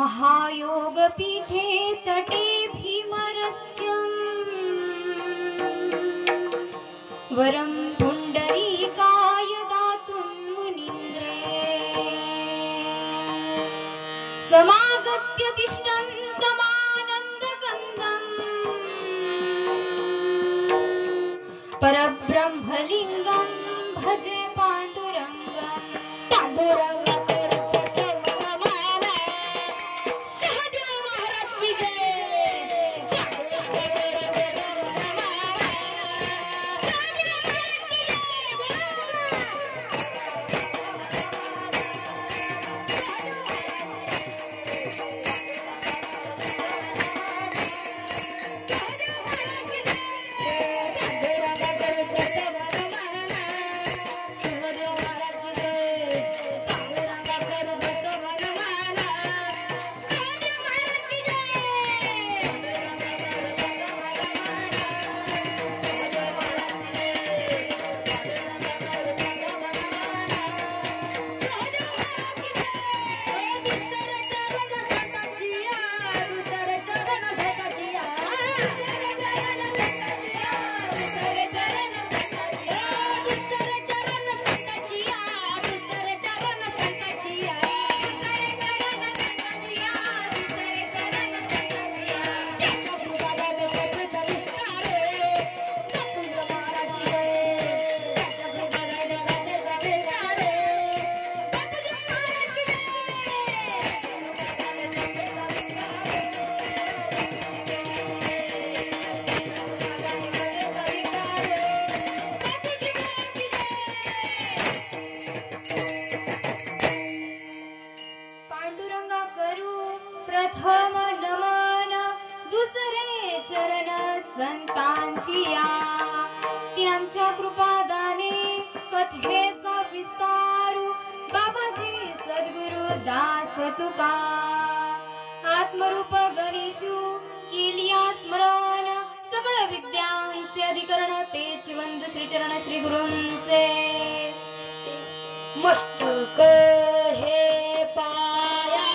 महायोगपीठे तटे भीमरथ्यम् वरं पुण्डरीकाय दातुं मुनीन्द्रे समागत्य तिष्ठन्तमानन्दकन्दम् परब्रह्मलिङ्गं भजे पाण्डुरङ्गम् प्रथम नमन दुसरे चरण संतांचिया त्यांच्या कृपादाने कथेचा विस्तारू बाबाजी सद्गुरु दास तुका आत्मरूप गणेशू केलिया स्मरण सकळ विद्यांचे अधिकरण तेच वंदु श्री चरण श्री गुरूंचे मस्तक हे पाया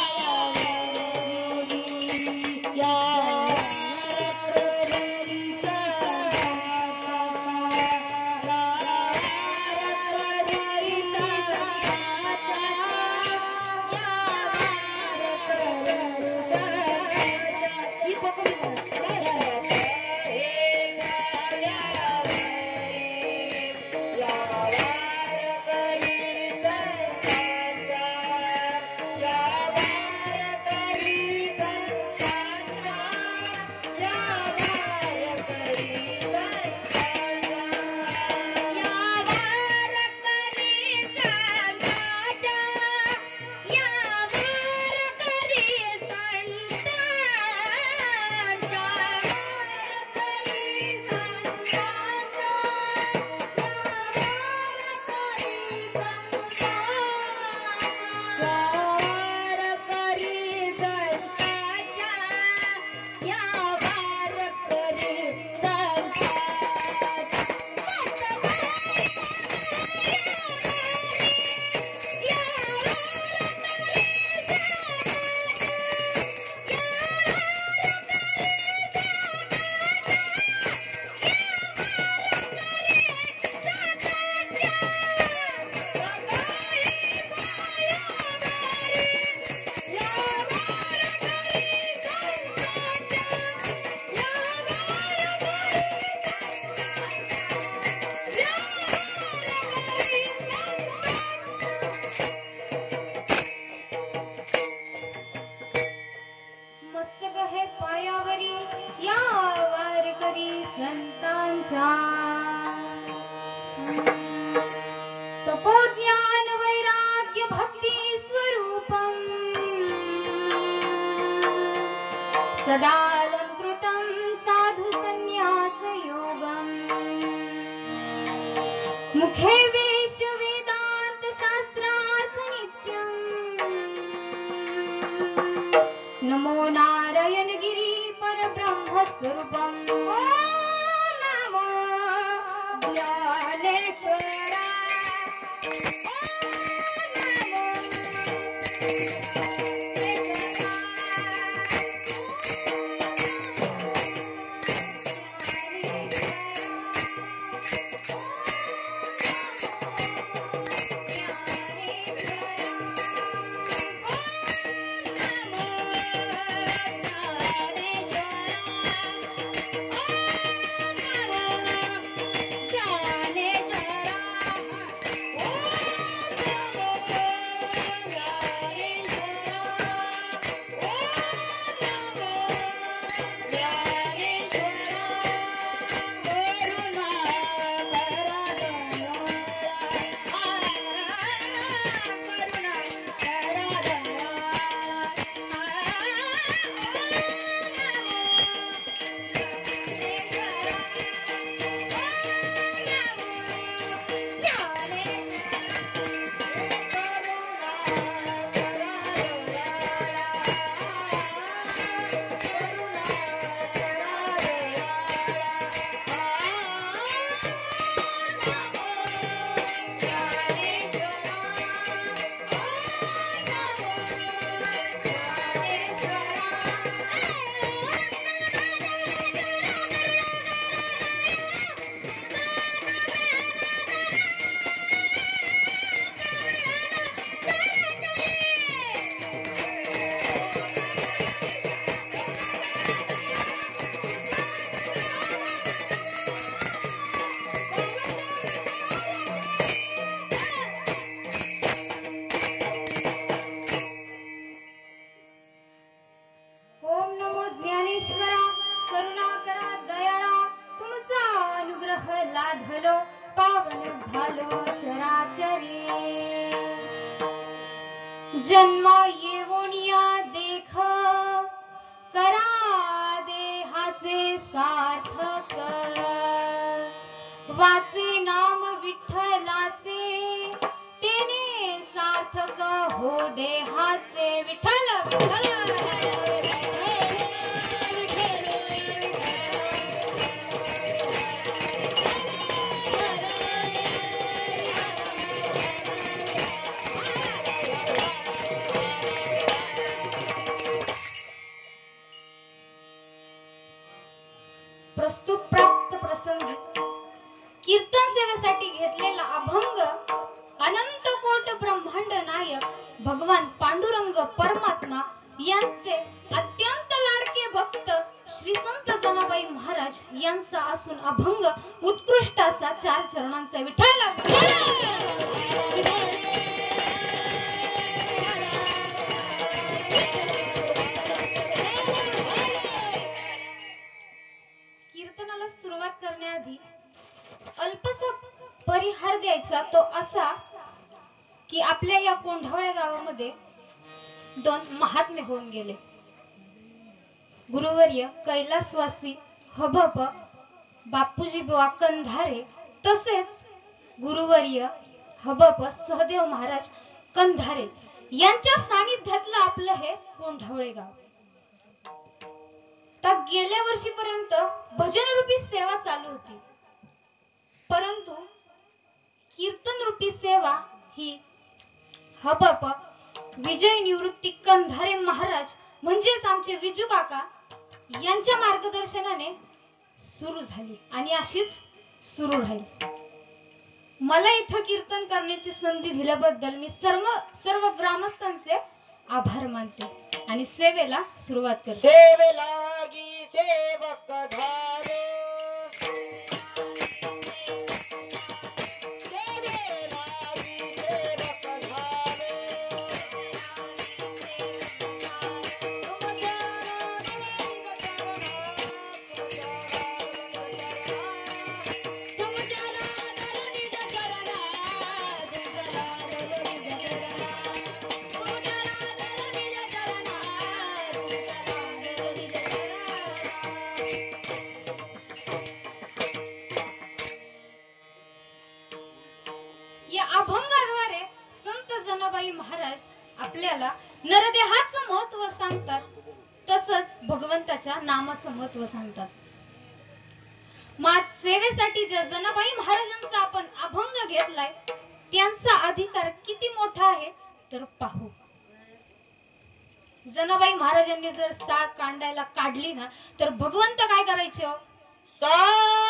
तपोज्ञान वैराग्य भक्ति स्वरूपम सदालंकृतं साधु संन्यास योगम मुखे वेश वेदांत शास्त्रार्थ नित्यम नमो नारायण गिरी पर ब्रह्म स्वरूपम नमो ज्ञानेश्वरा नमो जन्म येवोनिया देख करा देहाचे सार्थक वाचे नाम विठ्ठलाचे तेने सार्थक हो देहाचे विठ्ठल विठ्ठल प्रस्तुत प्राप्त प्रसंगी कीर्तन सेवेसाठी घेतलेला अभंग अनंत कोट ब्रह्मांड नायक भगवान पांडुरंग परमात्मा यांचे अत्यंत लाडके भक्त श्री संत जनाबाई महाराज यांचा असून अभंग उत्कृष्ट असा 4 चरणांचा विठ्ठल कीर्तनाला सुरुवात करण्याआधी अल्पसा परिहार द्यायचा तो असा की आपल्या या कोंढावळ्या गावामध्ये 2 महात्मे होऊन गेले. गुरुवर्य कैलासवासी हबप बापूजी बुवा कंधारे तसेच गुरुवर्य हबप सहदेव महाराज कंधारे यांच्या सानिध्यातलं आपलं हे कोंढावळे गाव. तर गेल्या वर्षीपर्यंत भजन रूपी सेवा चालू होती, परंतु कीर्तन रूपी सेवा ही हबप विजय निवृत्ती कंधारे महाराज म्हणजेच आमचे विजू काका यांच्या मार्गदर्शनाने सुरू झाली आणि अशीच सुरू राहील. मला इथं कीर्तन करण्याची संधी दिल्याबद्दल मी सर्व ग्रामस्थांचे आभार मानते आणि सेवेला सुरुवात करते. सेवेलागी सेवक धारे महाराज आपल्याला नरदेहाचं महत्व सांगतात, तसंच भगवंताच्या नामाचं महत्व सांगतात. मात सेवेसाठी ज्या जनाबाई महाराजांचा आपण अभंग घेतलाय त्यांचा अधिकार किती मोठा आहे तर पाहू. जनाबाई महाराजांनी जर साळ कांडायला काढली ना तर भगवंत काय करायचे? साळ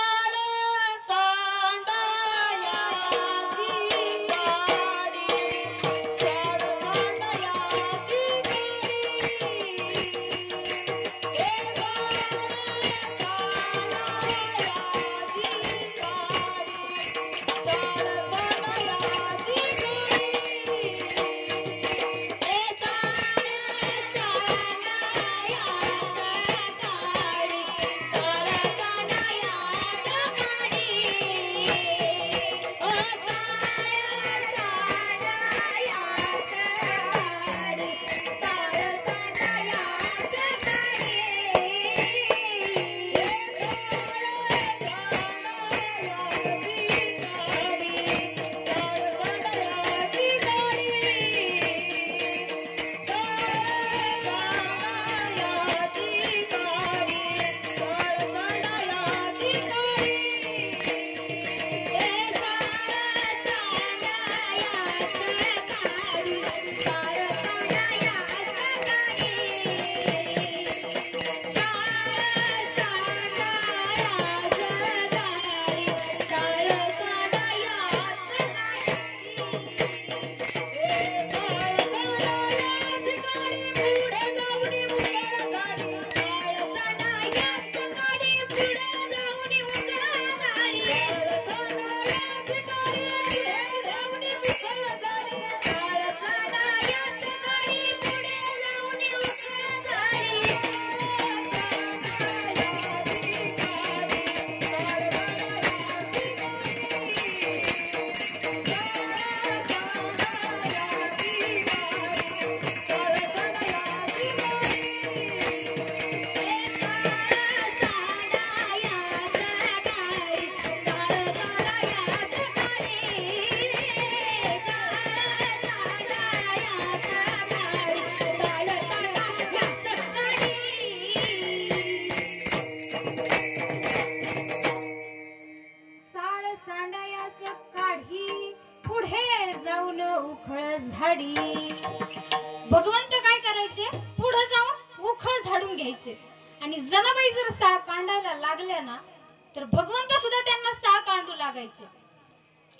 झाडी. भगवंत काय करायचे, पुढे जाऊन उखळ झाडून घ्यायचे आणि जनाबाई जर साळ कांडायला लागल्या ना तर भगवंत सुद्धा त्यांना साळ कांडू लागायचे.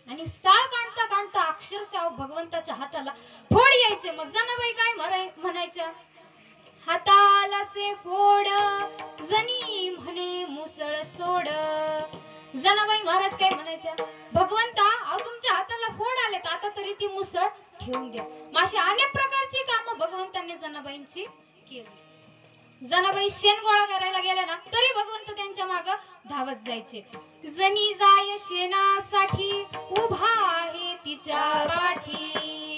आणि साळ काढता काढता अक्षरशः भगवंताच्या हाताला फोड यायचे. मग जनाबाई काय म्हणायच्या, हाताला से फोड जनी म्हणे मुसळ सोड. जनाबाई महाराज काय म्हणायच्या, भगवंता अहो तुमच्या हाताला फोड आलेत, आता तरी ती मुसळ ठेवून द्या. अशी अनेक प्रकारची कामं भगवंतांनी जनाबाईंची केली. जनाबाई शेण गोळा करायला गेल्या ना तरी भगवंत त्यांच्या माग धावत जायचे. जनी जाय शेणासाठी उभा आहे तिच्या पाठी.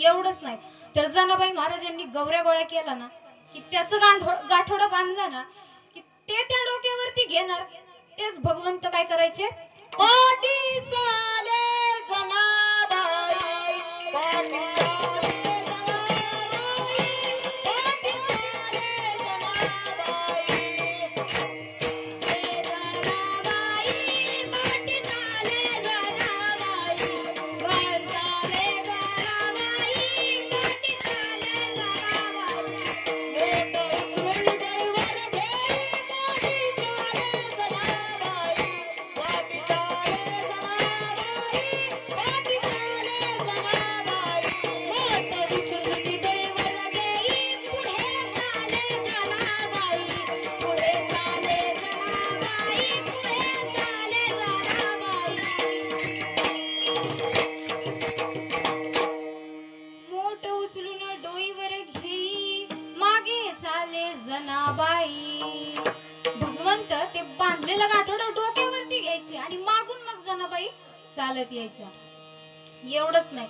एवढंच नाही तर जनाबाई महाराजांनी गौऱ्या गोळा केला ना की त्याचं गाठोडं बांधलं ना की ते त्या डोक्यावरती घेणार. तेच भगवंत काय करायचे, पाटी चाले जनाबाई, पाटी चाले जनाबाई, पाटी चाले जनाबाई. जनाबाई, पाटी चाले जनाबाई, वर चाले जनाबाई, पाटी चाले जनाबाई. मोठं उचलून दैवर घे, पाटी चाले जनाबाई, पाटी चाले जनाबाई, पाटी चाले जनाबाई. मोठं उचलून दैवर घे, पुढे चाले जनाबाई, पुढे चाले जनाबाई, पुढे चाले जनाबाई. मोठ उचलून डोईवर घेई, मागे चाले जनाबाई. भगवंत ते बांधलेलं गाठोडं डोक्यावरती घ्यायचे आणि मागून मग जनाबाई चालत यायच्या. एवढंच नाही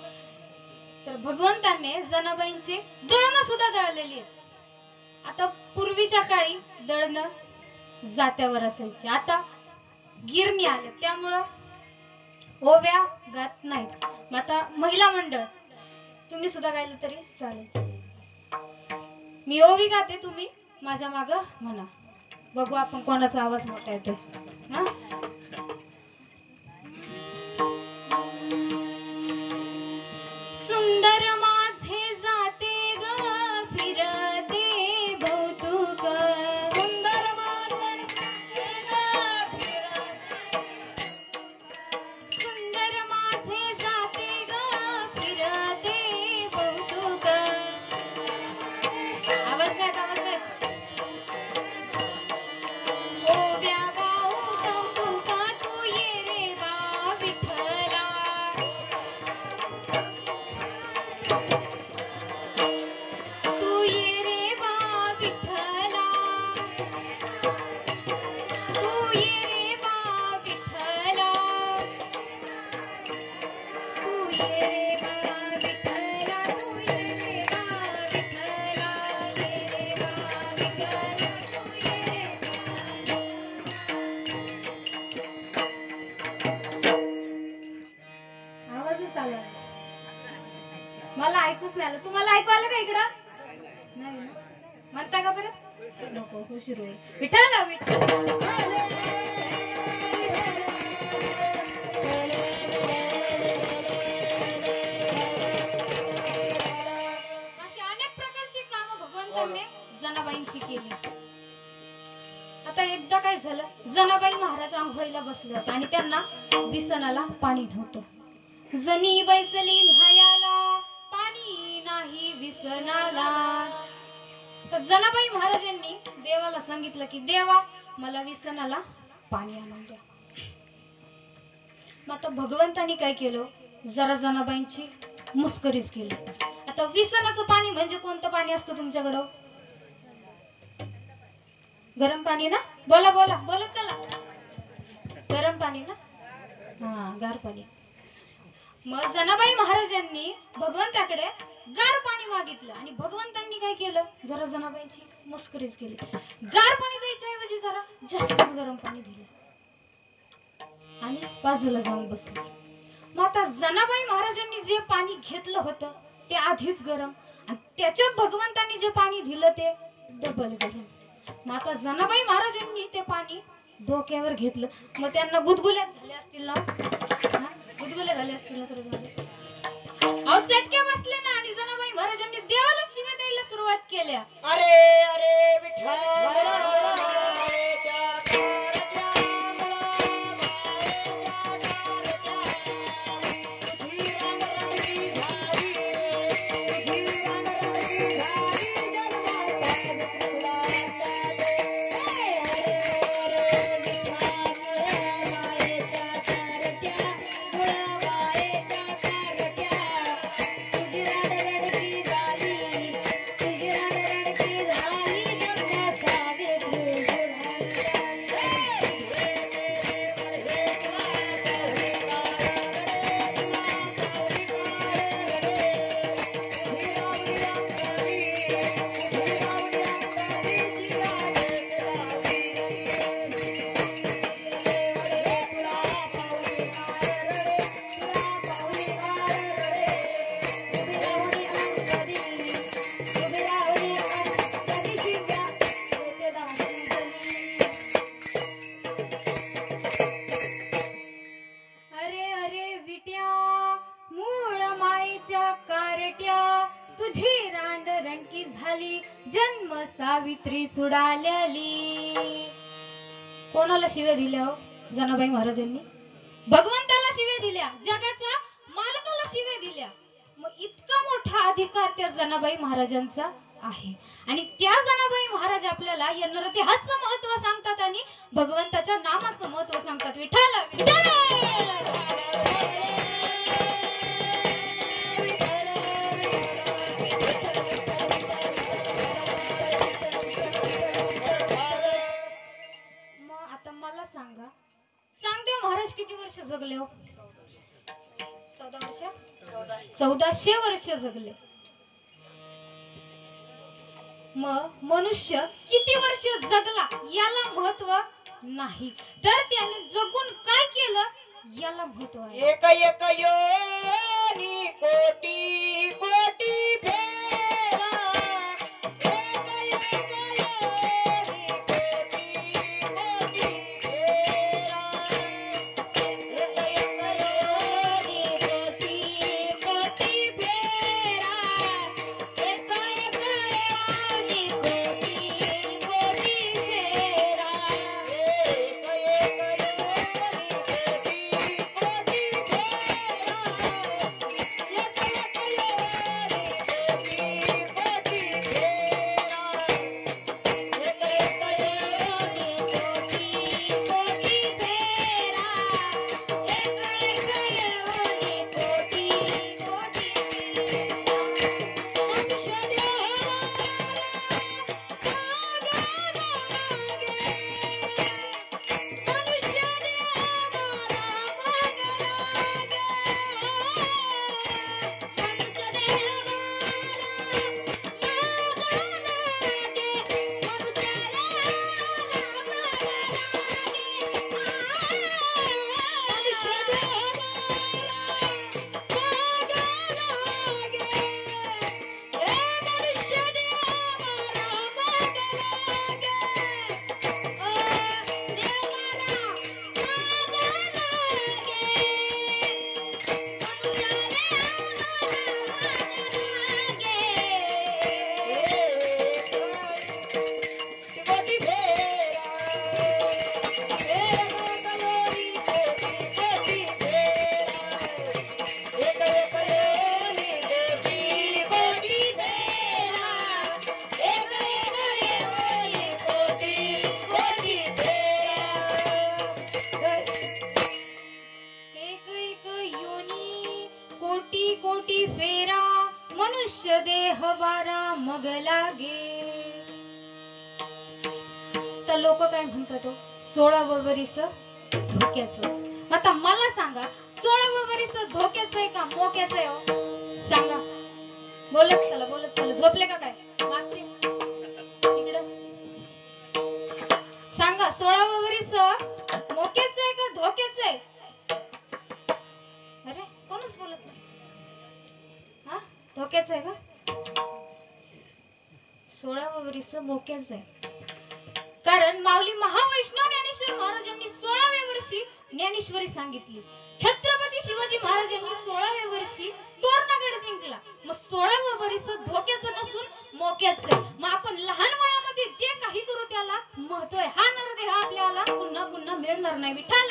तर भगवंतांनी जनाबाईंचे दळणं सुद्धा दळलेली आहेत. आता पूर्वीच्या काळी दळणं जात्यावर असायचे, आता गिरणी आले त्यामुळं ओव्या गात नाहीत. मग आता महिला मंडळ तुम्ही सुद्धा गायलं तरी चालेल. मी ओवी गाते, तुम्ही माझ्या माग म्हणा. बघू आपण कोणाचा आवाज मोठा येतोय. हा, सुंदर माझे जाते ग फिरते भौतुक. सुंदर माझे सुंदर माझे जाते ग फिरते भौतुक. आवाज काय, आवाज काय. ओव्या गाऊ कौतुका तू ये रे बा विठ्ठला. तू ये रे बा विठ्ठला. तू ये रे बा विठ्ठला. तू ये रे बा विठ्ठला. तू ये रे बा विठ्ठला. ये रे बा विठ्ठला. तू ये रे बा. आवाजच आला मला, ऐकूच नाही आलं. तुम्हाला ऐकू आलं का इकडं? नाही ना? म्हणता का बरं? नको, उशीर होईल. विठ्ठल विठ्ठल. अशी अनेक प्रकारची कामं भगवंतांनी जनाबाईंची केली. आता एकदा काय झालं, जनाबाई महाराज आंघोळीला बसले होते आणि त्यांना विसनाला पाणी नव्हतं. जनी बैसली न्यायाला पाणी नाही विसनाला. तर जनाबाई महाराजांनी देवाला सांगितलं की देवा मला विसनाला पाणी आणून द्या. मग आता भगवंतानी काय केलं, जरा जनाबाईंची मुस्करीच केली. आता विसनाचं पाणी म्हणजे कोणतं पाणी असतं तुमच्याकडं? गरम पाणी ना? बोला बोला बोला, चला. गरम पाणी ना? हा, गार पाणी. मग जनाबाई महाराजांनी भगवंताकडे गार पाणी मागितलं आणि भगवंतांनी काय केलं, जरा जनाबाईंची मस्करीच केली. गार पाणी द्यायच्या ऐवजी जरा जास्तच गरम पाणी दिलं आणि बाजूला जाऊन बसले. मग आता जनाबाई महाराजांनी जे पाणी घेतलं होतं ते आधीच गरम आणि त्याच्यात भगवंतांनी जे पाणी दिलं ते डबल गरम. मग आता जनाबाई महाराजांनी ते पाणी डोक्यावर घेतलं. मग त्यांना गुदगुल्या झाल्या असतील ना? गुदगुल्या झाल्या असतील ना? अहो चटके बसले ना आणि जनाबाई महाराजांनी देवाला शिव्या द्यायला सुरुवात केल्या. अरे अरे विठ्ठल अरे अरे विट्या मूळ मायेच्या कारट्या तुझी रांडरंकी झाली जन्म सावित्री चुडाल्याली. कोणाला शिव्या दिल्या हो जनाबाई महाराजांनी? भगवंताला शिव्या दिल्या, जगाच्या मालकाला शिव्या दिल्या. मग इतका मोठा अधिकार त्या जनाबाई महाराजांचा आहे. आणि त्या जनाबाई महाराज आपल्याला या नरदेहाचं महत्व सांगतात आणि भगवंताच्या नामाचं महत्व सांगतात. विठ्ठल विठ्ठल. मग आता मला सांगा, चांगदेव महाराज किती वर्ष जगले हो? 14 वर्ष, 1400 वर्ष जगले. मग मनुष्य किती वर्ष जगला याला महत्व नाही, तर त्याने जगून काय केलं याला महत्व आहे. एक एक योनी कोटी कोटी फेरा एक एक योनी कोटी कोटी फेरा एक एक योनी कोटी कोटी फेरा एक एक योनी कोटी कोटी फेरा एक हवारा मग लागे. तर लोक काय म्हणतात, 16व वरीस धोक्याचं. आता मला सांगा, 16व वरीस धोक्याचं आहे का मोक्याचं आहे हो? सांगा. बोलत चला झोपले का काय मागचे इकडं? सांगा, 16व वरीस मोक्याचं आहे का धोक्याचं आहे? अरे कोणच बोलत नाही. हा, धोक्याचं आहे का? 16व वरीस मोक्याचं आहे. कारण माऊली महावैष्णव ज्ञानेश्वर महाराजांनी 16व्या वर्षी ज्ञानेश्वरी सांगितली. छत्रपती शिवाजी महाराजांनी 16व्या वर्षी तोरणागड मग 16वं वर्ष धोक्याचं नसून मोक्याचं. मग आपण लहान वयामध्ये जे काही करू त्याला महत्व आहे. हा नरदेह आपल्याला पुन्हा पुन्हा मिळणार नाही. विठ्ठल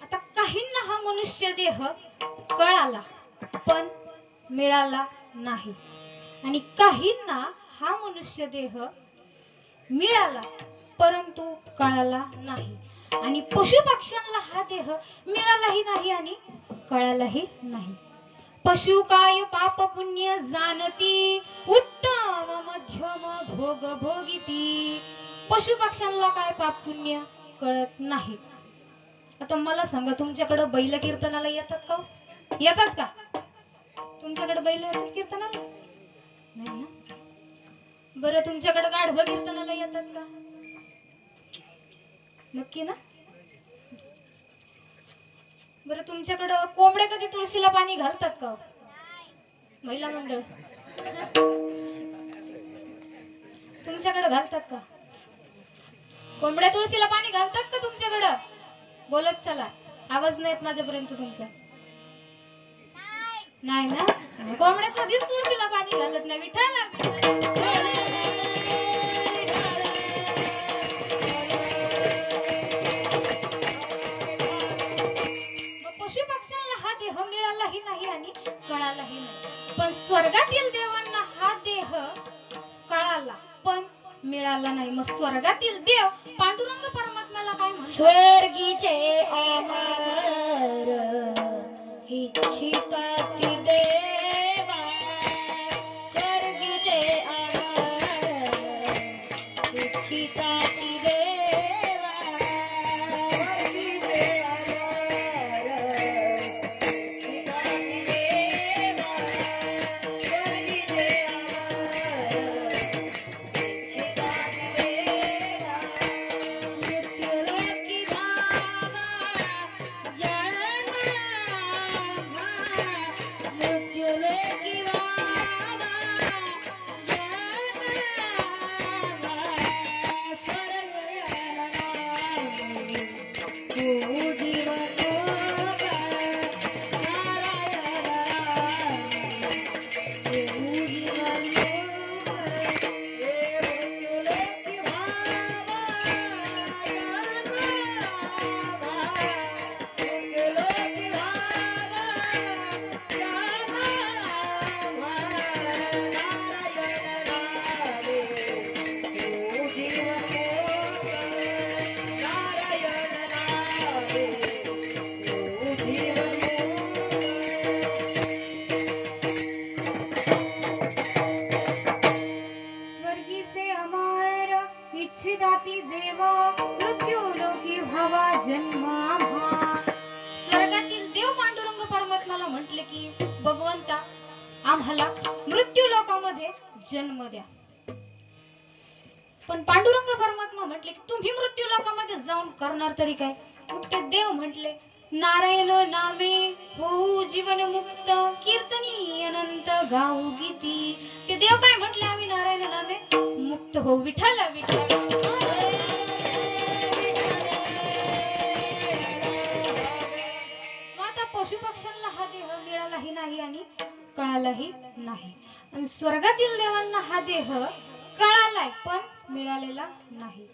आता काहींना हा मनुष्य देह कळाला पण मिळाला नाही आणि काहींना हा मनुष्य देह मिळाला परंतु कळाला नाही आणि पशु पक्ष्यांना हा देह मिळालाही नाही आणि कळालाही नाही. पशु काय पाप पुण्य जाणती उत्तम मध्यम भोग भोगिती. पशु पक्ष्यांना काय पाप पुण्य कळत नाही. आता मला सांगा तुमच्याकडे बैल कीर्तनाला येतात का? येतात का तुमच्याकडे बैल येतात कीर्तनाला? नाही ना. बरं तुमच्याकडे गाढव कीर्तनाला येतात का? नक्की ना. बरं तुमच्याकडे कोंबड्या कधी तुळशीला पाणी घालतात का? महिला मंडळ तुमच्याकडे घालतात का? कोंबड्या तुळशीला पाणी घालतात का तुमच्याकडे? बोलत चला. आवाज नाही येत माझ्यापर्यंत तुमचा. नाही ना. कोंबड्या कधीच तुळशीला पाणी घालत नाही. विठ्ठल पशु पक्ष्यांना हा देह मिळालाही नाही आणि कळालाही नाही पण स्वर्गातील देवांना हा देह कळाला पण मिळाला नाही. मग स्वर्गातील देव पांडुरंग परमात्म्याला काय म्हणतात? स्वर्गीचे अमर इच्छिताती देवा. स्वर्गीचे अमर इच्छिताती देवा. स्वर्गीचे अमर इच्छिताती देवा. स्वर्गीचे अमर इच्छिताती देवा. मृत्युलोकी भावा जन्मा. मृत्युलोकी भावा स्वर्गीचे अमर इच्छिताती देवा. मृत्युलोकी भावा जन्म आम्हा. स्वर्गातील देव पांडुरंग परमात्म्याला म्हटले की भगवंता आम्हाला मृत्यू लोकामध्ये जन्म द्या. पण पांडुरंग परमात्मा म्हटले की तुम्ही मृत्यू लोकामध्ये जाऊन करणार तरी काय? मग ते देव म्हटले नारायण नामे होऊ जीवन मुक्त कीर्तनी अनंत गाऊ गीती. ते देव काय म्हटले आम्ही नारायण नामे मुक्त हो. विठ्ठल विठ्ठल. आता पशु पक्ष्यांना हा देह मिळालाही नाही आणि कळालाही नाही आणि स्वर्गातील देवांना हा देह कळालाय पण मिळालेला नाही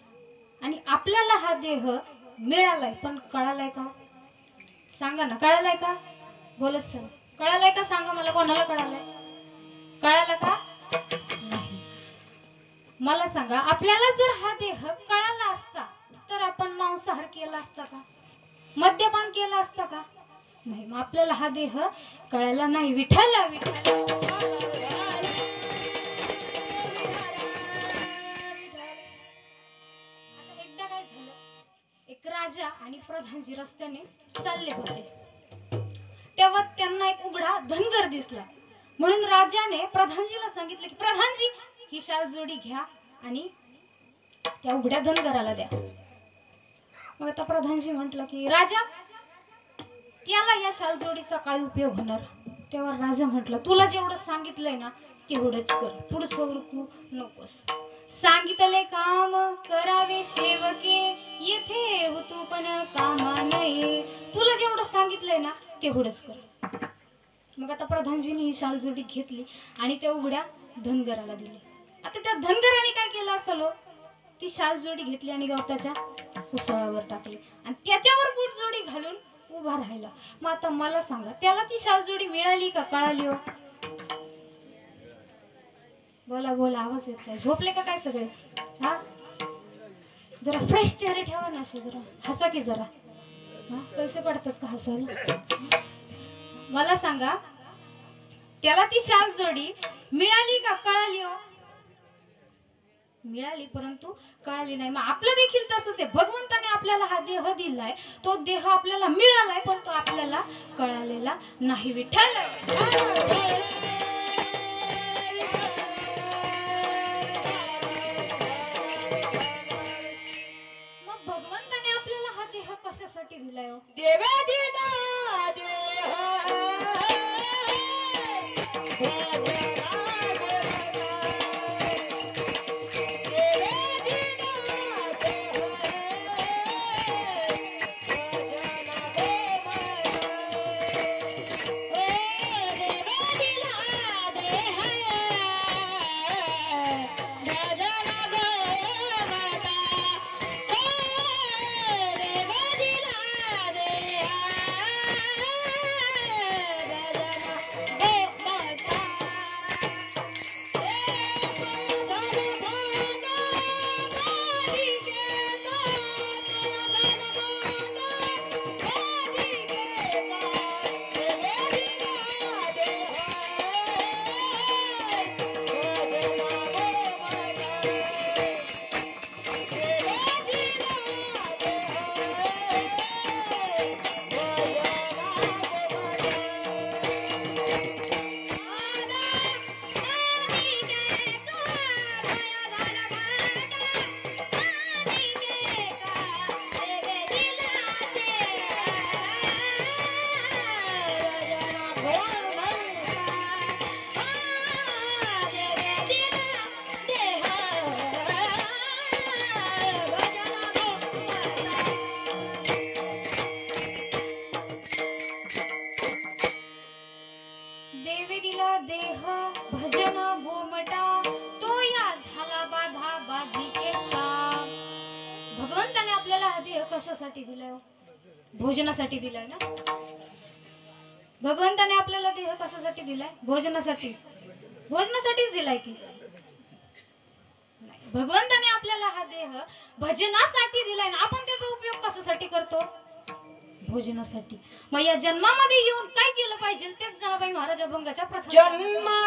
आणि आपल्याला हा देह मिळालाय पण कळालाय का? सांगा ना. कळालाय का? बोलत चला. कळालाय का? सांगा मला. कोणाला कळालाय? कळाला का? नाही. मला सांगा आपल्याला जर हा देह कळाला असता तर आपण मांसाहार केला असता का? मद्यपान केला असता का? नाही. मग आपल्याला हा देह कळाला नाही. विठ्ठल विठ्ठल. आता एकदा काय झालं एक राजा आणि प्रधानजी रस्त्याने चालले होते तेव्हा त्यांना एक उघडा धनगर दिसला म्हणून राजाने प्रधानजीला सांगितले की प्रधानजी ही शाल जोडी घ्या आणि त्या उघड्या धनगराला द्या. मग आता प्रधानजी म्हटलं की राजा त्याला या शाल जोडीचा काय उपयोग होणार? तेव्हा राजा म्हटलं, तुला जेवढं सांगितलंय ना तेवढंच कर, पुढचं उरकू नकोस. सांगितले काम करावे सेवके, येथे तू पण कामा नये. तुला जेवढं सांगितलंय ना तेवढंच कर. मग आता प्रधानजींनी ही शालजोडी घेतली आणि त्या उघड्या धनगराला दिली. आता त्या धनगराने काय केलं असेल हो? ती शालजोडी घेतली आणि गवताच्या उसळावर टाकली आणि त्याच्यावर बुटजोडी घालून उभा राहिला. मग आता मला सांगा, त्याला ती शालजोडी मिळाली का कळाली हो? बोला बोला, आवाज येत नाही. झोपले का काय सगळे? हा, जरा फ्रेश चेहरे ठेवा ना, असे जरा हसा की जरा. हा, पैसे पडतात का हसायला? मला सांगा, त्याला ती शालजोडी मिळाली का कळाली हो? मिळाली, परंतु कळाली नाही. मग आपलं देखील तसंच आहे. भगवंताने आपल्याला हा देह दिलाय, तो देह आपल्याला मिळालाय, पण तो आपल्याला कळालेला नाही. विठ्ठल. मग भगवंताने आपल्याला हा देह कशासाठी दिलाय हो? देवा दिला देह देवे दिला देह भजन गोमटा, तो या झाला बाधा बाधिकेचा. भगवंताने आपल्याला हा देह कशासाठी दिलाय हो? भोजनासाठी दिलाय ना. भगवंताने आपल्याला देह कशासाठी दिलाय? भोजनासाठी. भोजनासाठीच दिलाय की नाही? भगवंताने आपल्याला हा देह भजनासाठी दिलाय ना. आपण त्याचा उपयोग कशासाठी करतो? भोजनासाठी. मग या जन्मामध्ये येऊन काय केलं पाहिजे? तेच जनाबाई महाराज अभंगाच्या प्रथम जन्मा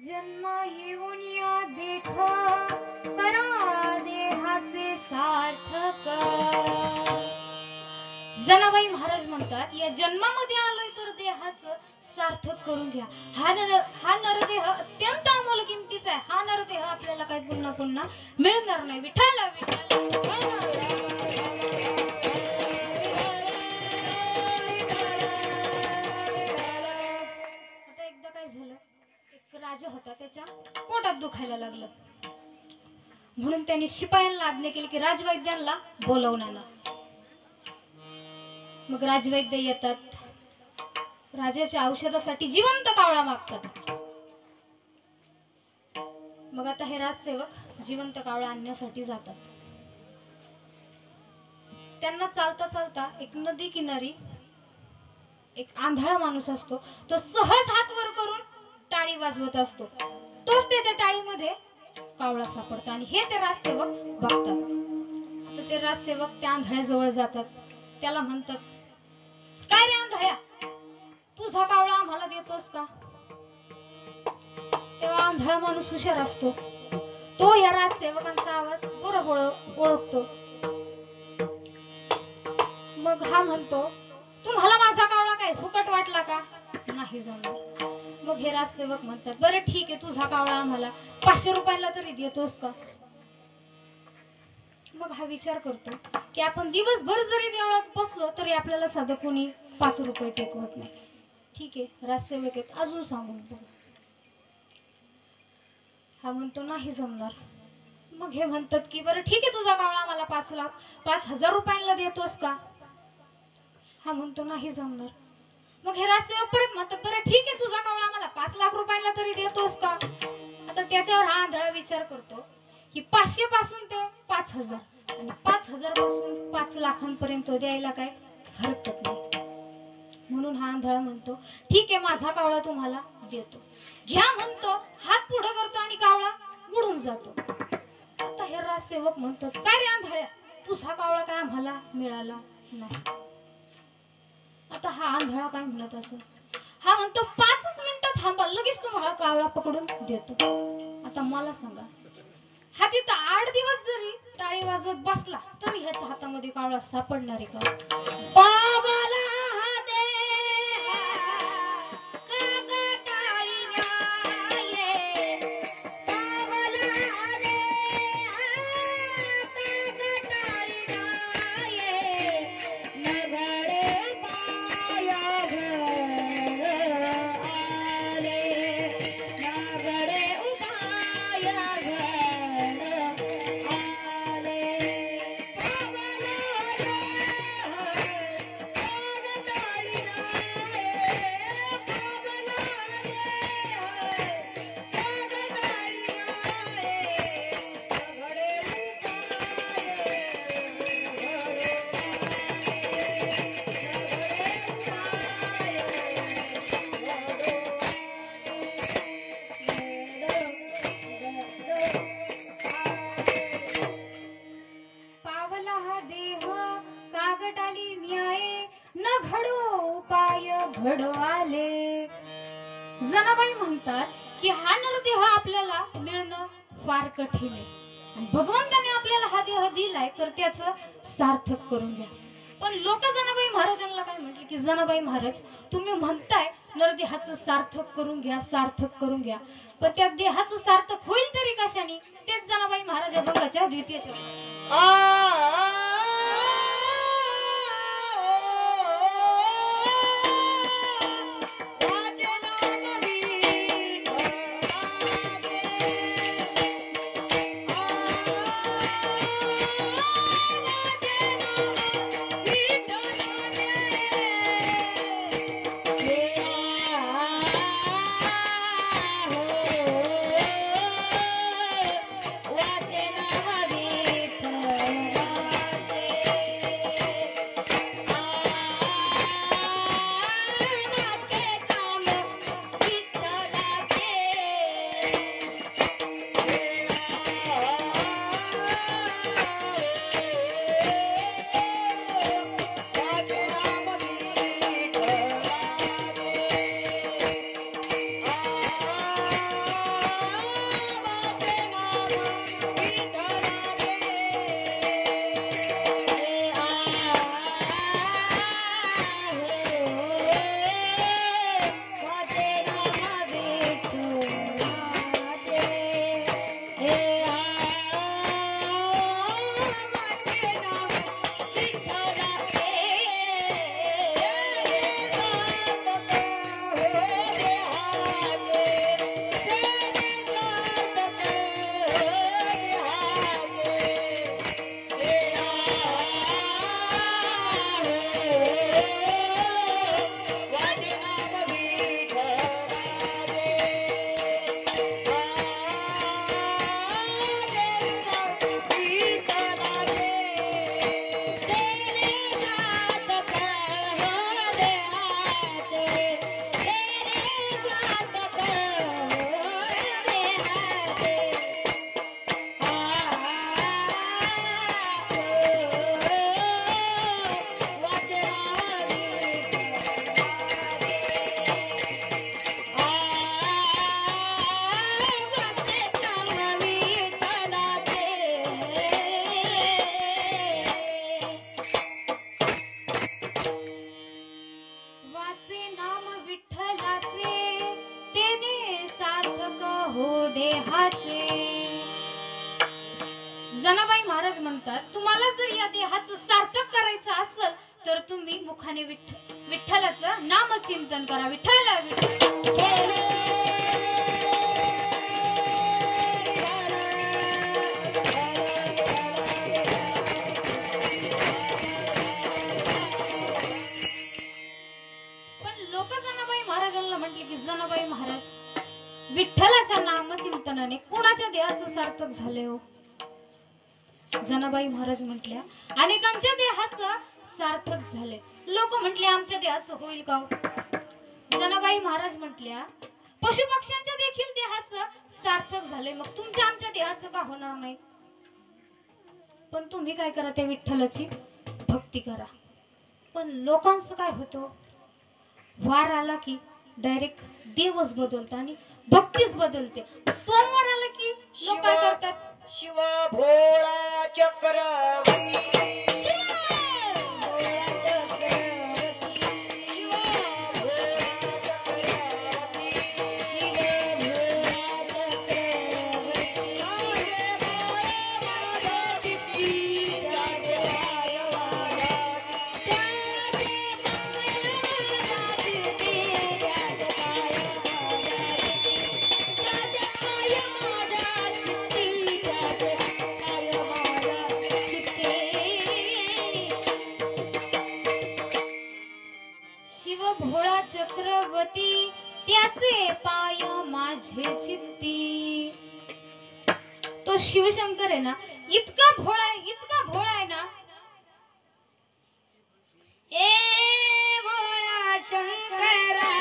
जन्मा येऊन या देख करा देहाचे सार्थक. जनाबाई महाराज म्हणतात, या जन्मामध्ये आलोय तर देहाचं सार्थक करून घ्या. हा नरदेह अत्यंत अमोल किमतीचा आहे. हा नरदेह आपल्याला काही पुन्हा पुन्हा मिळणार नाही. विठ्ठल आता एकदा काय झालं, एक राजा होता, त्याच्या पोटात दुखायला लागलं. म्हणून त्यांनी शिपायांना आज्ञा केली की राजवैद्यांना बोलवून आणा. मग राजवैद्य येतात, राजाच्या औषधासाठी जिवंत कावळा मागतात. मग आता हे राजसेवक जिवंत कावळा आणण्यासाठी जातात. त्यांना चालता चालता एक नदी किनारी एक आंधळा माणूस असतो. तो सहज हात वर करून टाळी वाजवत असतो. तोच त्याच्या टाळीमध्ये कावळा सापडतो आणि हे ते राजसेवक बघतात. तर ते राजसेवक त्या आंधळ्याजवळ जातात. त्याला म्हणतात, काय रे आंधळ्या, तुझा कावळा आम्हाला देतोस का? तेव्हा आंधळा माणूस हुशार असतो. तो या राजसेवकांचा आवाज बरोबर ओळखतो. मग हा म्हणतो, तुम्हाला माझा कावळा काय फुकट वाटला का? नाही जमलं. मग हे राजसेवक म्हणतात, बरं ठीक आहे, तुझा कावळा आम्हाला 500 रुपयाला तरी देतोस का? मग हा विचार करतो की आपण दिवसभर जरी देवळात बसलो तरी आपल्याला साधं कोणी 5 रुपये टेकवत नाही. ठीक आहे, राजसेवक आहेत, अजून सांगून बघू. हा म्हणतो नाही जमणार. मग हे म्हणतात की बरं ठीक आहे, तुझा कावळा आम्हाला 5,00,000 रुपयांना देतोस का? हा म्हणतो नाही जमणार. मग हे राजसेवक परत म्हणतात, बरं ठीक आहे, तुझा कावळा आम्हाला 5,00,000 रुपयांना तरी देतोस का? आता त्याच्यावर हा आंधळा विचार करतो की 500 पासून ते 5,000 आणि 5,000 पासून 5,00,000पर्यंत द्यायला काय हरकत नाही. म्हणून हा आंधळा म्हणतो, ठीक आहे, माझा कावळा तुम्हाला देतो. घ्या म्हणतो, हात पुढे करतो आणि कावळा उडून जातो. आता हे राजसेवक म्हणतो, काय रे आंधळ्या, तुझा कावळा काय आम्हाला मिळाला नाही. आता हा आंधळा काय म्हणत असेल? हा म्हणतो, 5 मिनिटं थांबा, लगेच तुम्हाला कावळा पकडून देतो. आता मला सांगा, हा तिथं 8 दिवस जरी टाळी वाजवत बसला तरी ह्याच्या हातामध्ये कावळा सापडणार आहे का? बाबाला हा दे काका टाळीला ये. बाबाला हा दे काका टाळीला ये. नगडे पाया घर आले. नगडे उपाया घर आले. पावला हा देह कागटाली न्याय, न घडो उपाय घडो आले. जनाबाई म्हणतात की हा नरदेह आपल्याला मिळणं फार कठीण आहे आणि भगवंताने आपल्याला हा देह दिलाय तर त्याचं सार्थक करून घ्या. पण लोक जनाबाई महाराजांना काय म्हटले की जनाबाई महाराज, तुम्ही म्हणताय नरदेहाचं सार्थक करून घ्या, सार्थक करून घ्या, पण त्या देहाचं सार्थक होईल तरी कशाने? तेच जनाबाई महाराज अभंगाच्या द्वितीय वाचना देहाचे. जनाबाई महाराज म्हणतात तुम्हाला जर या देहाचं सार्थक करायचं असेल तर तुम्ही मुखाने विठ्ठलाचं नामचिंतन करा. विठ्ठल पण लोक जनाबाई महाराजांना म्हटले की जनाबाई महाराज विठ्ठलाच्या नामचिंतनाने कुणाच्या देहाचं सार्थक झाले हो. जनाबाई महाराज म्हटल्या अनेकांच्या देहाचं सार्थक झाले. लोक म्हटले आमच्या देहाचं होईल का. जनाबाई महाराज म्हटल्या पशुपक्ष्यांच्या देखील देहाचं सार्थक झाले मग तुमच्या आमच्या देहाचं का होणार नाही. पण तुम्ही काय करा त्या विठ्ठलाची भक्ती करा. पण लोकांचं काय होतं वार आला की डायरेक्ट देवच बदलतो आणि भक्तीच बदलते. सोमवार आला की लोक काय करतात शिव भोळा चक्रवर्ती. चक्रवर्ती त्याचे पाय माझे चित्ती. तो शिवशंकर आहे ना इतका भोळा आहे ना. ए भोळा शंकरा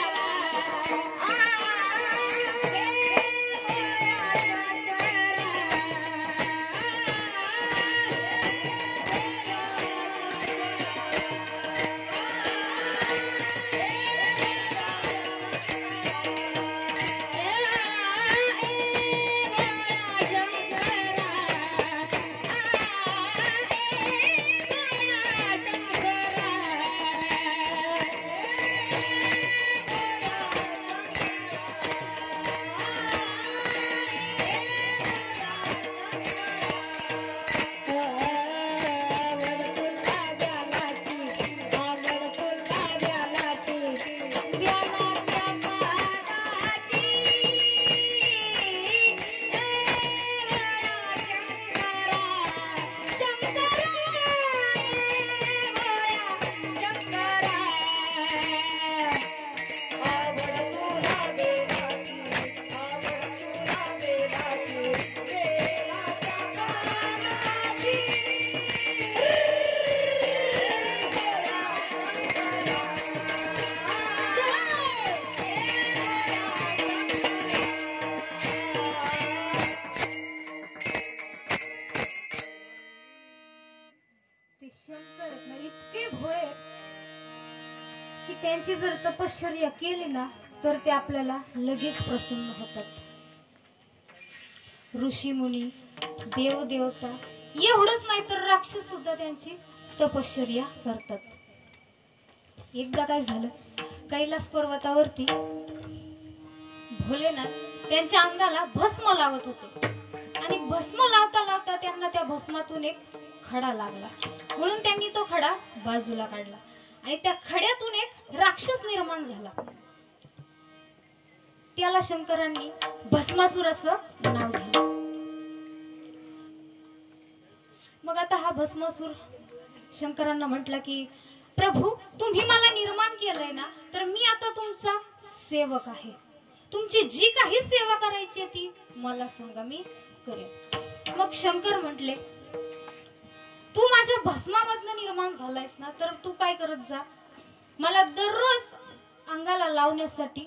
त्यांची जर तपश्चर्या केली ना तर ते आपल्याला लगेच प्रसन्न होतात. ऋषी मुनी देव देवता एवढंच नाही तर राक्षस सुद्धा त्यांची तपश्चर्या करतात. एकदा काय झालं कैलास पर्वतावरती भोलेनाथ त्यांच्या अंगाला भस्म लावत होते आणि भस्म लावता लावता त्यांना त्या भस्मातून एक खडा लागला म्हणून त्यांनी तो खडा बाजूला काढला आणि त्या खड्यातून एक राक्षस निर्माण झाला. त्याला शंकरांनी भस्मासूर असं नाव दिलं. मग आता हा भस्मासूर शंकरांना म्हटला की प्रभू तुम्ही मला निर्माण केलंय ना तर मी आता तुमचा सेवक आहे. तुमची जी काही सेवा करायची ती मला सांगा मी करेन. मग शंकर म्हटले तू माझ्या भस्मामधनं निर्माण झालायस ना तर तू काय करत जा मला दररोज अंगाला लावण्यासाठी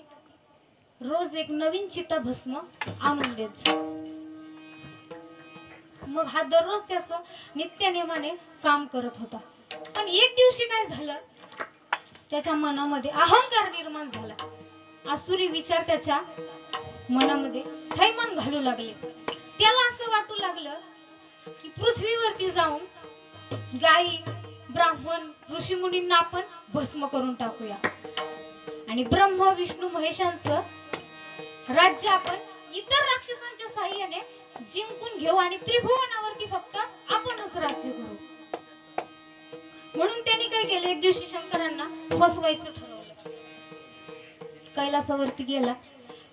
रोज एक नवीन चिता भस्म आणून देत जा. मग हा दररोज त्याचं नित्यनेमाने काम करत होता. पण एक दिवशी काय झालं त्याच्या मनामध्ये अहंकार निर्माण झाला. आसुरी विचार त्याच्या मनामध्ये थैमान घालू लागले. त्याला असं वाटू लागलं की पृथ्वीवरती जाऊन गायी ब्राह्मण ऋषीमुनींना आपण भस्म करून टाकूया आणि ब्रह्म विष्णू महेशांचं राज्य आपण इतर राक्षसांच्या साह्याने जिंकून घेऊ आणि त्रिभुवनावरती फक्त आपणच राज्य करू. म्हणून त्यांनी काय केलं, एक दिवशी शंकरांना फसवायचं ठरवलं. कैलासावरती गेला,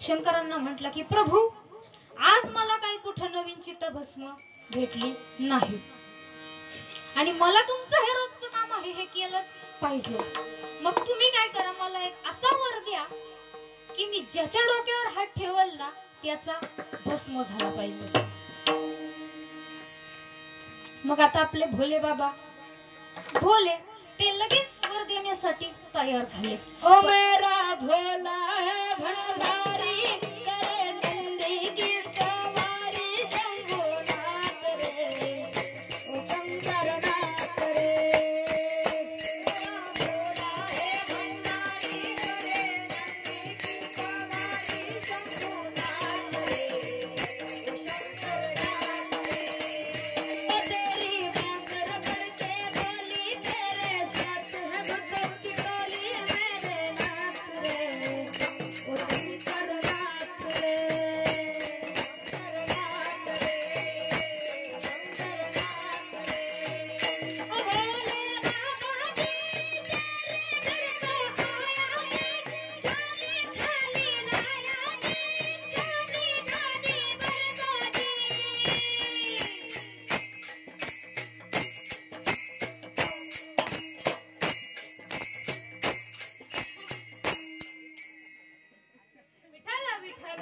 शंकरांना म्हटलं की प्रभू, आज मला काही कुठं नवीन चित्तभस्म भेटली नाही आणि मला तुमचं हे रोजचं काम आहे हे केलंच पाहिजे. मग तुम्ही काय करा, मला एक असा वर द्या की मी ज्याच्या डोक्यावर हात ठेवल ना त्याचा भस्म झाला पाहिजे. मग आता आपले भोले बाबा भोले ते लगेच वर देण्यासाठी तयार झाले. ओ मेरा भोला है भंडारी, करे नंदी की सवारी, शंभुनाथ रे, ओ शंकरनाथ रे. भोला है भंडारी, करे नंदी की सवारी, शंभुनाथ रे, ओ शंकरनाथ रे. ओ तेरी बांगर करके बोली, तेरे साथ है भक्तों की टोली, मेरे नाथ रे, ओ शंकरनाथ रे, शंकरनाथ रे, शंकरनाथ रे. ओ भोले बाबा जी, तेरे दर पे आया जी, जाने खाली लाया जी, जाने खाली बरसा जी. विठ्ठल विठ्ठल.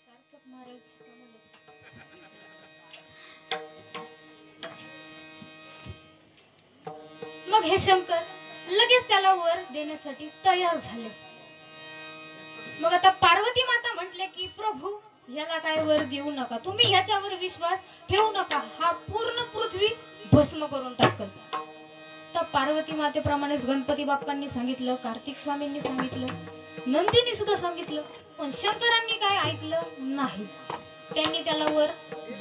सार्थक महाराज मग हे शंकर लगेच त्याला वर देण्यासाठी तयार झाले. मग आता पार्वती माता म्हटले की प्रभू, ह्याला काय वर देऊ नका, तुम्ही ह्याच्यावर विश्वास ठेवू नका, हा पूर्ण पृथ्वी भस्म करून टाकल. तर पार्वती मातेप्रमाणेच गणपती बाप्पांनी सांगितलं, कार्तिक स्वामींनी सांगितलं, नंदीने सुद्धा सांगितलं, पण शंकरांनी काय ऐकलं नाही. त्यांनी त्याला वर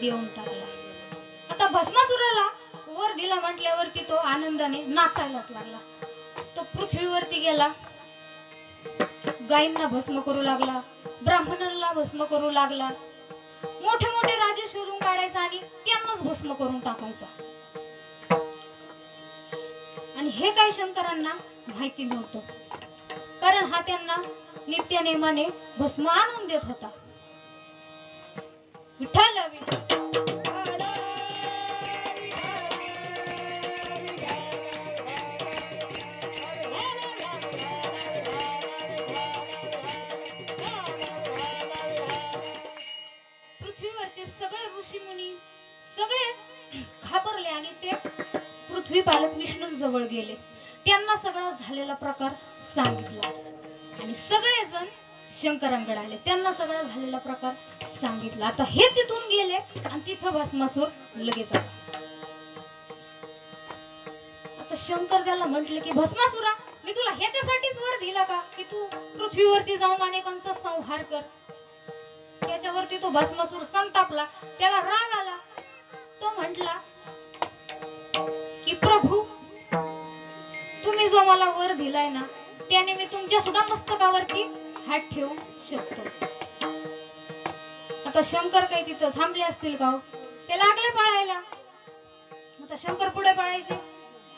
देऊन टाकला. आता भस्मासुराला वर दिला म्हटल्यावरती तो आनंदाने नाचायलाच लागला. तो पृथ्वीवरती गेला, गायींना भस्म करू लागला, ब्राह्मणांना भस्म करू लागला, मोठे मोठे राजे शोधून काढायचा आणि त्यांनाच भस्म करून टाकायचा. आणि हे काय शंकरांना माहिती नव्हतं, कारण हा त्यांना नित्य नेमाने भस्म आणून देत होता. विठ्ठल विठ्ठल. पृथ्वीवरचे सगळे ऋषीमुनी सगळे घाबरले आणि ते पृथ्वी पालक विष्णूंजवळ गेले. त्यांना सगळा झालेला प्रकार सांगितला आणि सगळेजण शंकरांकडे आले. त्यांना सगळा झालेला प्रकार सांगितला. आता हे तिथून गेले आणि तिथं भस्मासूर लगेच आला. आता शंकर त्याला म्हटले की भस्मासुरा, मी तुला ह्याच्यासाठीच वर दिला का की तू पृथ्वीवरती जाऊन अनेकांचा संहार कर. त्याच्यावरती तो भस्मासूर संतापला, त्याला राग आला. तो म्हटला की प्रभू, तुम्ही जो मला वर दिलाय ना त्याने मी तुमच्या सुद्धा मस्तकावरती हात ठेवू शकतो. आता शंकर काही तिथं थांबले असतील का? ते लागले पळायला. आता शंकर पुढे पळायचे,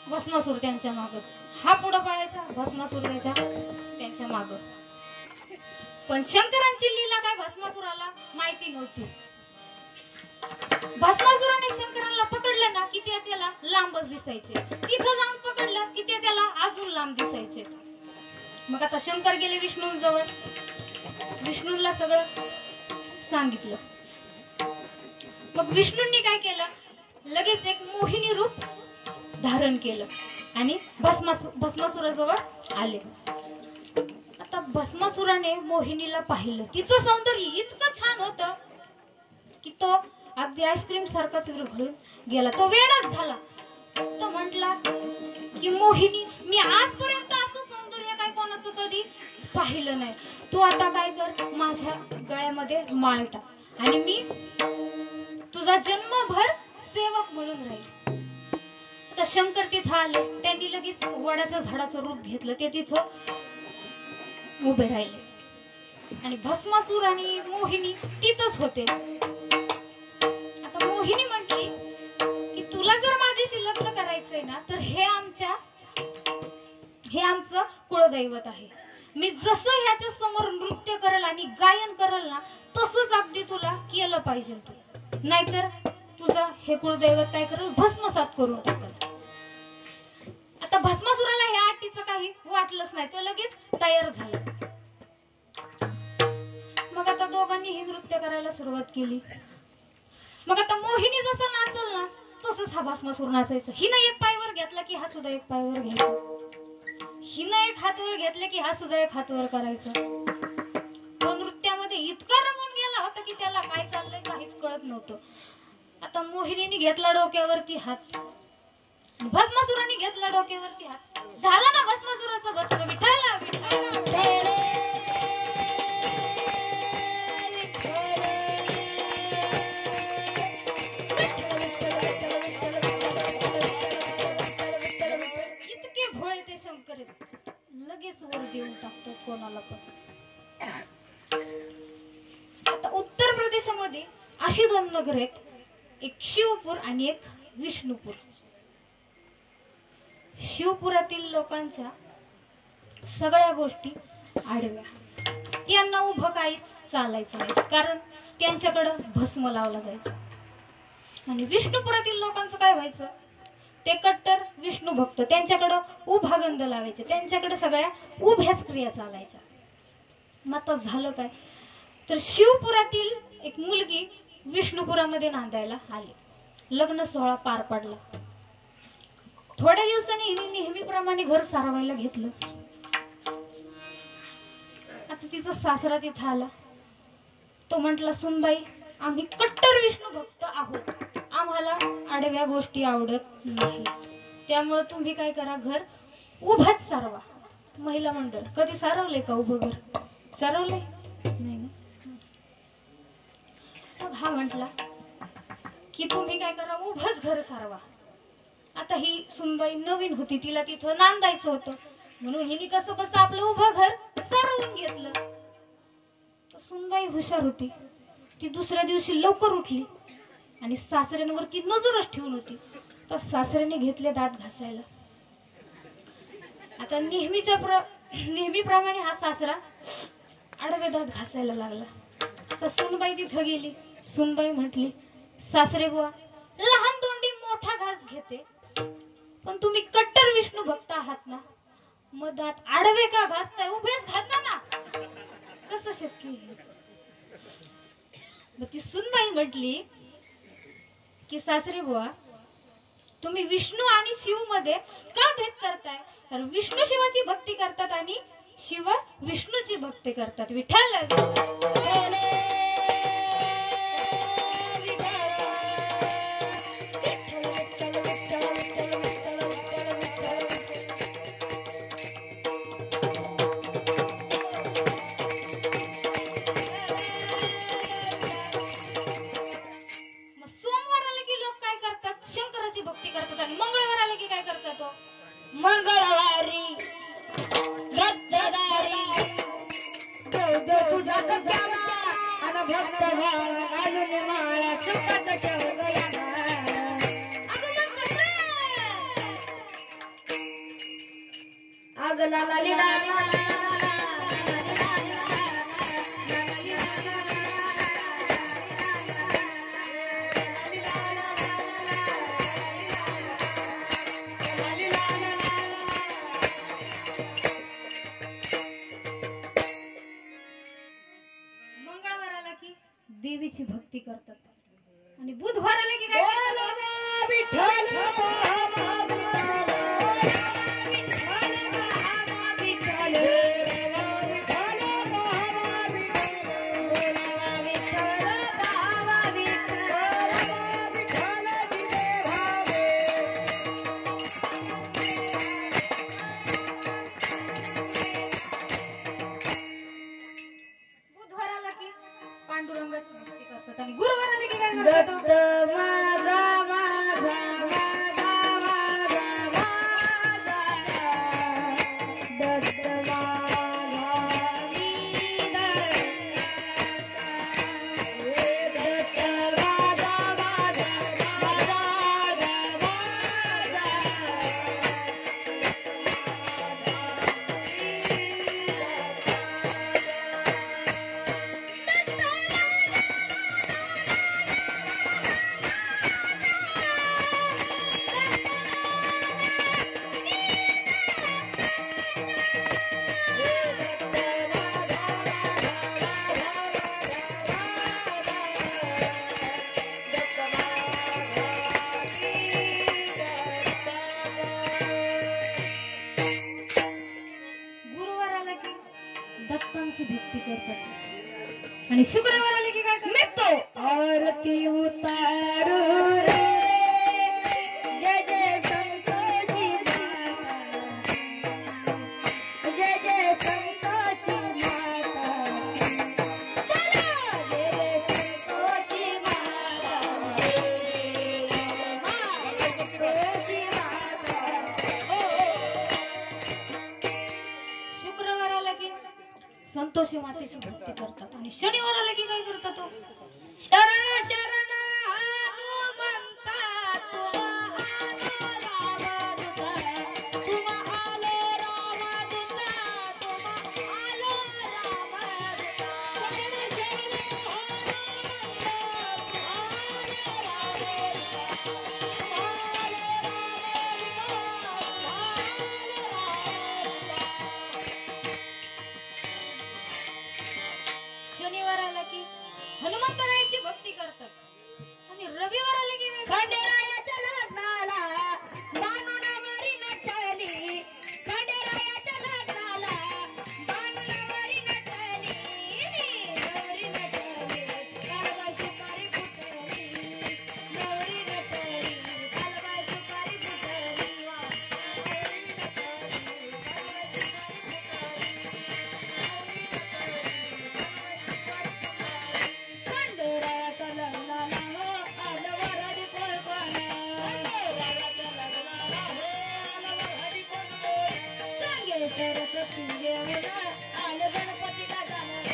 भस्मासूर त्यांच्या माग. हा पुढे पळायचा, भस्मासूर त्यांच्या माग. पण शंकरांची लीला काय भस्मासुराला माहिती नव्हती. भस्मासुराने शंकरांना पकडलं ना की ते त्याला लांबच दिसायचे, तिथं जाऊन पकडलं की ते त्याला अजून लांब दिसायचे. मग आता शंकर गेले विष्णूंजवळ, विष्णूंना सगळं सांगितलं. मग विष्णूंनी काय केलं, लगेच एक मोहिनी रूप धारण केलं आणि भस्मासुराजवळ आले. आता भस्मासुराने मोहिनीला पाहिलं, तिचं सौंदर्य इतकं छान होतं की तो अगदी आईस्क्रीम सारखाच विरघळून गेला. तो वेडाच झाला. तो म्हटला की मोहिनी, मी आजपर्यंत असं सौंदर्य काय कोणाचं कधी पाहिलं नाही. तू आता काय कर, माझ्या गळ्यामध्ये माळ टाक आणि मी तुझा जन्मभर सेवक म्हणून राहील. आता शंकर तिथं आले. त्यांनी लगेच वडाच्या झाडाचं रूप घेतलं. ते तिथं उभे राहिले आणि भस्मासूर आणि मोहिनी तिथंच होते. आता मोहिनी म्हटली की तुला जर माझ्याशी लग्न करायचंय ना, तर हे आमचं कुळदैवत आहे. मी जसं ह्याच्या समोर नृत्य करल आणि गायन करल ना, तसंच अगदी तुला केलं पाहिजे. तू नाहीतर तुझं हे कुळदैवत काय करेल, भस्मसात करून टाकल. आता भस्मासुराला ह्या अटीचं काही वाटलंच नाही. तो लगेच तयार झाला. मग आता दोघांनी हे नृत्य करायला सुरुवात केली. मग आता मोहिनी जसं नाचल ना, तसंच हा भस्मासूर नाचायचा. हिनं एक पाय वर घेतला की हा सुद्धा एक पाय वर घ्यायचा. हिनं एक हात वर घेतले की हा सुद्धा एक हात वर करायचा. तो नृत्यामध्ये इतका रमून गेला होता की त्याला काय चाललंय काहीच कळत नव्हतं. आता मोहिनीने घेतला डोक्यावरती हात, भस्मासुराने घेतला डोक्यावरती हात. झाला ना भस्मासुराचा भस्म. विठाला विठाला. इतके भोळे ते शंकर लगेच वर देऊन टाकतो कोणाला पण. आता उत्तर प्रदेशामध्ये अशी दोन नगर आहेत, एक शिवपूर आणि एक विष्णुपूर. शिवपुरातील लोकांच्या सगळ्या गोष्टी आडव्या. त्यांना उभं काहीच चालायचं नाही, कारण त्यांच्याकडं भस्म लावला जायचं. आणि विष्णुपुरातील लोकांचं काय व्हायचं, ते कट्टर विष्णू भक्त. त्यांच्याकडं उभा गंध लावायचे. त्यांच्याकडे सगळ्या उभ्याच क्रिया चालायच्या. मग आता झालं काय, तर शिवपुरातील एक मुलगी विष्णुपुरामध्ये नांदायला आली. लग्न सोहळा पार पडला. थोड्या दिवसांनी हिने नेहमीप्रमाणे घर सारवायला घेतलं. आता तिचा सासरा तिथं आला. तो म्हटला, सुनबाई, आम्ही कट्टर विष्णू भक्त आहोत. आम्हाला आडव्या गोष्टी आवडत नाही. त्यामुळे तुम्ही काय करा, घर उभंच सारवा. महिला मंडळ कधी सारवले का उभं घर? सारवले नाही ना. मग हा म्हटला की तुम्ही काय करा, उभंच घर सारवा. आता ही सुनबाई नवीन होती, तिला तिथं नांदायचं होतं, म्हणून हिने कसं बसं आपलं उभं घर सारवून घेतलं. सुनबाई हुशार होती. ती दुसऱ्या दिवशी लवकर उठली आणि सासऱ्यांवरती नजरच ठेवून होती. तर सासऱ्याने घेतले दात घासायला. आता नेहमीप्रमाणे हा सासरा आडवे दात घासायला लागला. तर सुनबाई तिथं गेली. सुनबाई म्हटली, सासरे बुवा, लहान दोंडी मोठा घास घेते, पण तुम्ही कट्टर विष्णू भक्त आहात ना, मग दात आडवे का घासताय, उभेच घासा ना. कसं शक्य आहे? मग ती सुनबाई म्हटली की सासरे बुवा, तुम्ही विष्णू आणि शिव मध्ये का भेद करताय? तर विष्णू शिवाची भक्ती करतात आणि शिव विष्णूची भक्ती करतात. विठ्ठल भक्ती करतात आणि मंगळवार आले की काय करतात? तो मंगळवारी रक्तदारी तुझा कथाला आणि भक्त भाव घालून माळा सुखात ठेव गया. अग लाला लीला देवीची भक्ती करतात आणि बुधवार आले की काय करतात? नामाची भक्ती करतात. आणि शुक्रवार आले की काय करतात? आरती उतारू रे जय जय संतोषी माता जय जय संतोषी माता जय जय संतोषी माता संतोषी माता शुक्रवार आला की संतोषी मातेची भक्ती करतात. आणि शनिवार आला की काय करतात? तो शरण शरण हनुमंता तुम आलो रामदूता तुम आलो रामदूता शरण शरण शनिवार आला की हनुमंतरायाची भक्ती करतात. आणि रविवार आले की काय करतात? खंडेरायाच्या लग्नाला बाणुनावरी नटली खंडेरायाच्या लग्नाला बाणुनावरी नटली नवरी नटली कालवा सुपारी फुटली नवरी नटली कालवा सुपारी फुटली वा नवरी नटली खंडेरायाच्या लग्नाला हो आलं वराडी कोळकोण खंडेरायाच्या लग्नाला हो आलं वराडी कोळकोण संगे सरस्वती घेऊन आलं गणपती गजानन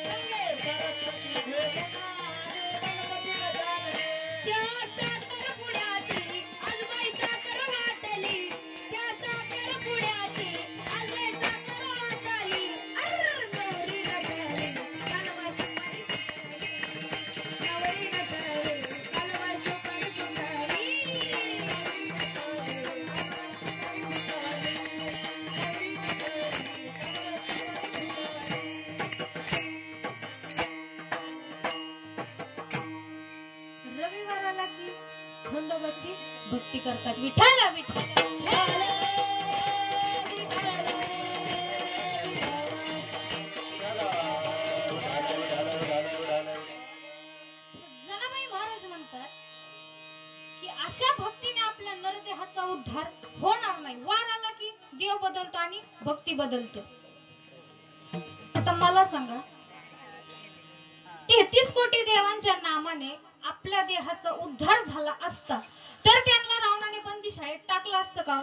संगे सरस्वती घेऊन आलं गणपती गजानन त्या साखर पुड्याची आजबाई साखर वाटली त्या साखर पुड्याची आजबाई साखर वाटली अर्र नवरी नटली कालवा सुपारी नवरी नटली कालवा सुपारी फुटली रविवार आला की खंडोबाची भक्ती करतात. विठ्ठल विठ्ठल जनाबाई महाराज म्हणतात की अशा भक्तीने आपल्या नरदेहाचा उद्धार होणार नाही. वार आला की देव बदलतो आणि भक्ती बदलते. आता मला सांगा 33 कोटी देवांच्या नामाने आपल्या देहाचा उद्धार झाला असता तर त्यांना रावणाने बंदी शाळेत टाकलं असतं का?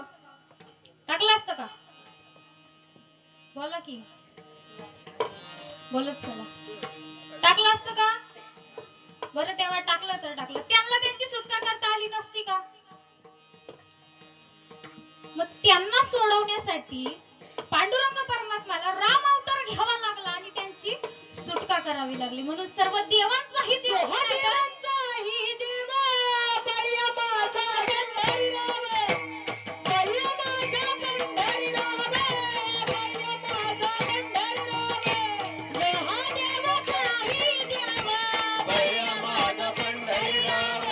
टाकलं असतं का? बोला की बोलत चला. टाकलं असतं का? बरं तेव्हा टाकलं तर टाकलं. त्यांना त्यांची सुटका करता आली नसती का? मग त्यांना सोडवण्यासाठी पांडुरंग परमात्म्याला राम अवतार घ्यावा लागला आणि त्यांची सुटका करावी लागली. म्हणून सर्व देवांचाही देव देवांचाही देवा बळ्या माझा पंढरी राम बळ्या माझा पंढरी राम बळ्या माझा पंढरी राम महादेवाचाही देवा बळ्या माझा पंढरी राम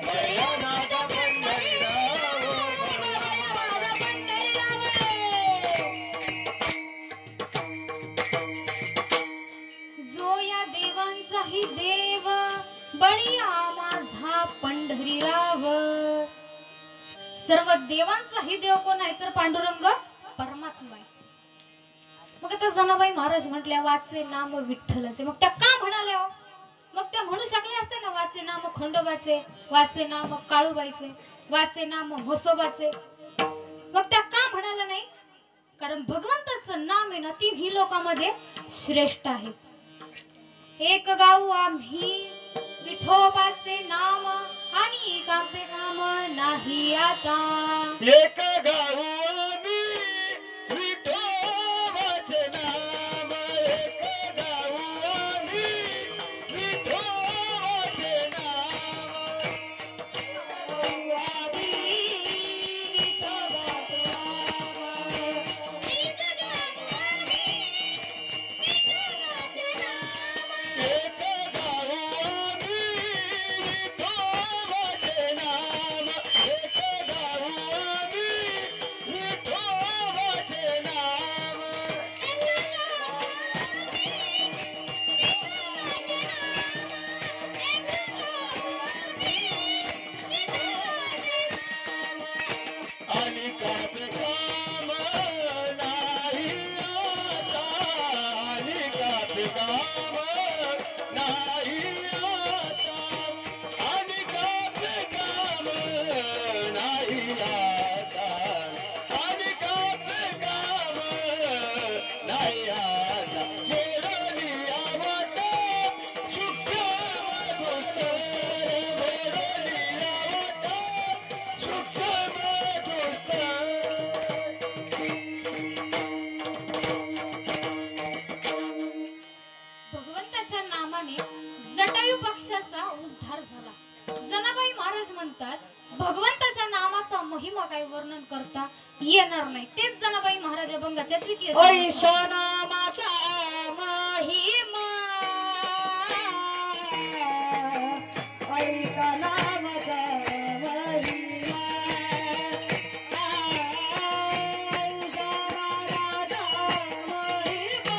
बळ्या माझा पंढरी राम बळ्या माझा पंढरी राम जो या देवांचाही देव बळीया माझा पंढरीराव. सर्व देवांचाही देव कोण आहे तर पांडुरंग परमात्मा आहे. मग आता जनाबाई महाराज म्हटल्या वाचे नाम विठ्ठलाचे. मग त्या का म्हणाल्या हो? मग त्या म्हणू शकल्या असते ना वाचे नाम खंडोबाचे वाचे नाम काळूबाईचे वाचे नाम म्हसोबाचे. मग त्या का म्हणाल्या नाही? कारण भगवंताचं नाम आहे ना तिन्ही लोकांमध्ये श्रेष्ठ आहे. एक गाऊ आम्ही विठोबाचे नाम आणि कांपे काम नाही आता. एक गाऊ आम्ही विठोबाचे नाम एक गाऊ आम्ही विठोबाचे नाम गाऊ आम्ही विठोबाचे नाम एक गाऊ आम्ही विठोबाचे नाम एक गाऊ आम्ही विठोबाचे नाम एक गाऊ आम्ही विठोबाचे काम नाही आता आणि काचे काम नाही आता आणि काचे काम नाही आता मोरली आवत सूक्ष्म गोष्ट मोरली आवत सूक्ष्म गोष्ट भगवंताच्या नामाने जटायू पक्षाचा उद्धार झाला. जनाबाई महाराज म्हणतात भगवंताच्या नामाचा महिमा काय वर्णन करता येणार नाही. तेच जनाबाई महाराज अभंगाच्या द्वितीय ऐसा नामाचा महिमा ऐसा नामाचा महिमा ऐसा नामाचा महिमा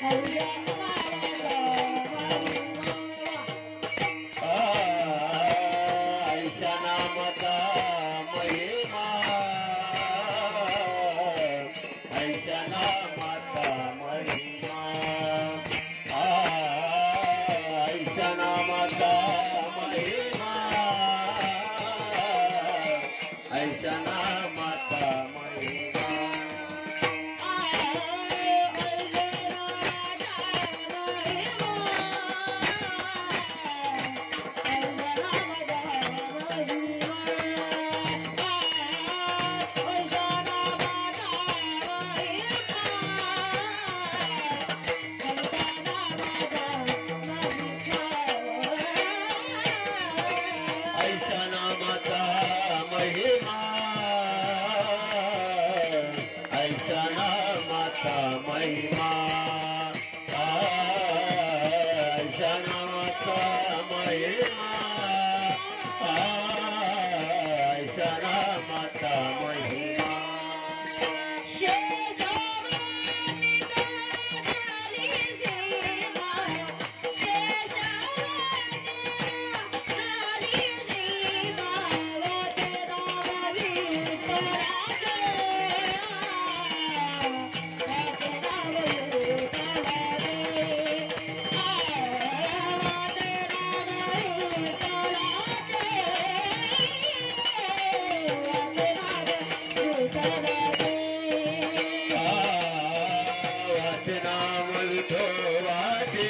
ऐसा नामाचा ऐशा नामाचा महिमा ऐशा नामाचा महिमा ऐशा नामाचा महिमा ऐशा नामाचा महिमा ऐशा नामाचा महिमा ऐशा नामाचा महिमा ऐशा नामाचा महिमा ऐशा नामाचा महिमा वाचनाम विठोबाचे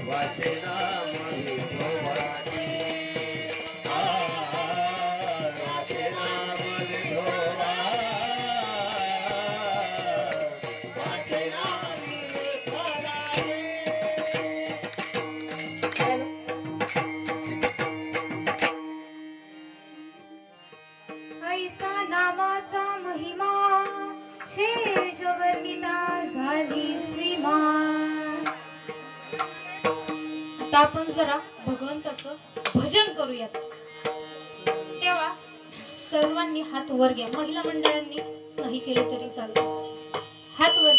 वाचनाम विठोबाचे वाचनाम विठोबा वाचनाम विठोबाचे ऐसा नामाचा महिमा शेष वर्णिता झाली श्रीमान. आता आपण जरा भगवंताचं भजन करूयात. तेव्हा सर्वांनी हात वर घ्या. महिला मंडळांनी नाही केले तरी चालतं. हात वर